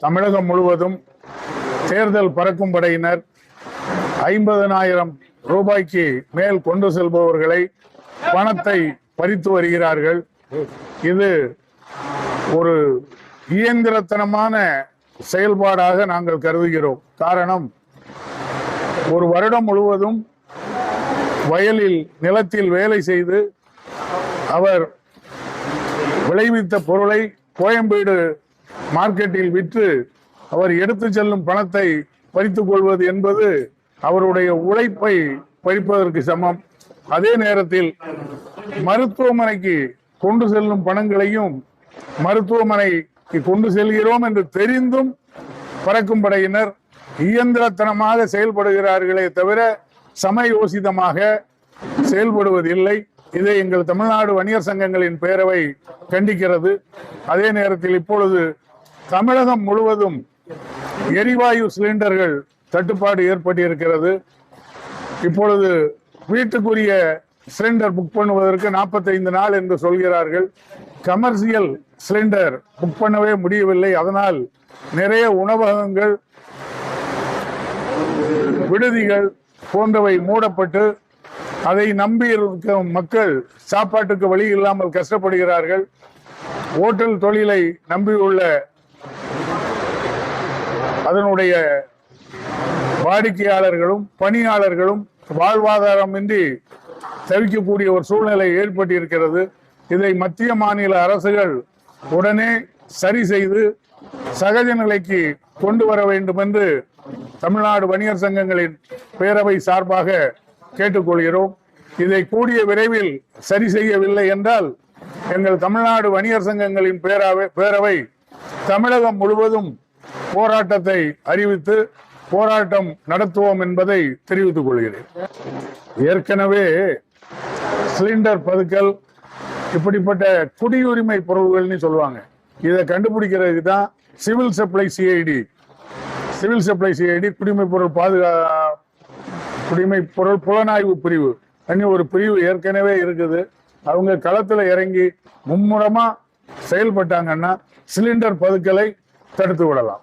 தமிழகம் முழுவதும் தேர்தல் பறக்கும் படையினர் 50,000 ரூபாய்க்கு மேல் கொண்டு செல்பவர்களை பணத்தை பறித்து வருகிறார்கள். இது ஒரு இயந்திரத்தனமான செயல்பாடாக நாங்கள் கருதுகிறோம். காரணம், ஒரு வருடம் முழுவதும் வயலில் நிலத்தில் வேலை செய்து அவர் விளைவித்த பொருளை கோயம்பேடு மார்க்கெட்டில் விற்று அவர் எடுத்து செல்லும் பணத்தை பறித்துக் கொள்வது என்பது அவருடைய உழைப்பை பறிப்பதற்கு சமம். அதே நேரத்தில் மருத்துவமனைக்கு கொண்டு செல்லும் பணங்களையும் மருத்துவமனைக்கு கொண்டு செல்கிறோம் என்று தெரிந்தும் பறக்கும் படையினர் இயந்திரத்தனமாக செயல்படுகிறார்களே தவிர சமயோசிதமாக செயல்படுவதில்லை. இதை எங்கள் தமிழ்நாடு வணிகர் சங்கங்களின் பேரவை கண்டிக்கிறது. அதே நேரத்தில் இப்பொழுது தமிழகம் முழுவதும் எரிவாயு சிலிண்டர்கள் தட்டுப்பாடு ஏற்பட்டிருக்கிறது. இப்பொழுது வீட்டுக்குரிய சிலிண்டர் புக் பண்ணுவதற்கு 45 நாள் என்று சொல்கிறார்கள். கமர்ஷியல் சிலிண்டர் புக் பண்ணவே முடியவில்லை. அதனால் நிறைய உணவகங்கள், விடுதிகள் போன்றவை மூடப்பட்டு அதை நம்பி இருக்கும் மக்கள் சாப்பாட்டுக்கு வழி இல்லாமல் கஷ்டப்படுகிறார்கள். ஓட்டல் தொழிலை நம்பியுள்ள அதனுடைய வாடிக்கையாளர்களும் பணியாளர்களும் வாழ்வாதாரமின்றி தவிக்கக்கூடிய ஒரு சூழ்நிலை ஏற்பட்டிருக்கிறது. இதை மத்திய மாநில அரசுகள் உடனே சரி செய்து சகஜ நிலைக்கு கொண்டு வர வேண்டும் என்று தமிழ்நாடு வணிகர் சங்கங்களின் பேரவை சார்பாக கேட்டுக்கொள்கிறோம். இதை கூடிய விரைவில் சரி செய்யவில்லை என்றால் எங்கள் தமிழ்நாடு வணிகர் சங்கங்களின் பேரவை தமிழகம் முழுவதும் போராட்டத்தை அறிவித்து போராட்டம் நடத்துவோம் என்பதை தெரிவித்துக் கொள்கிறேன். ஏற்கனவே சிலிண்டர் பதுக்கல், இப்படிப்பட்ட குடியுரிமை பொருள்கள்னு சொல்லுவாங்க. இதை கண்டுபிடிக்கிறதுக்கு தான் சிவில் சப்ளை சிஐடி குடிமை பொருள் புலனாய்வு பிரிவு ஒரு பிரிவு ஏற்கனவே இருக்குது. அவங்க களத்துல இறங்கி மும்முரமா செயல்பட்டாங்கன்னா சிலிண்டர் பதுக்கலை தடுத்து விடலாம்.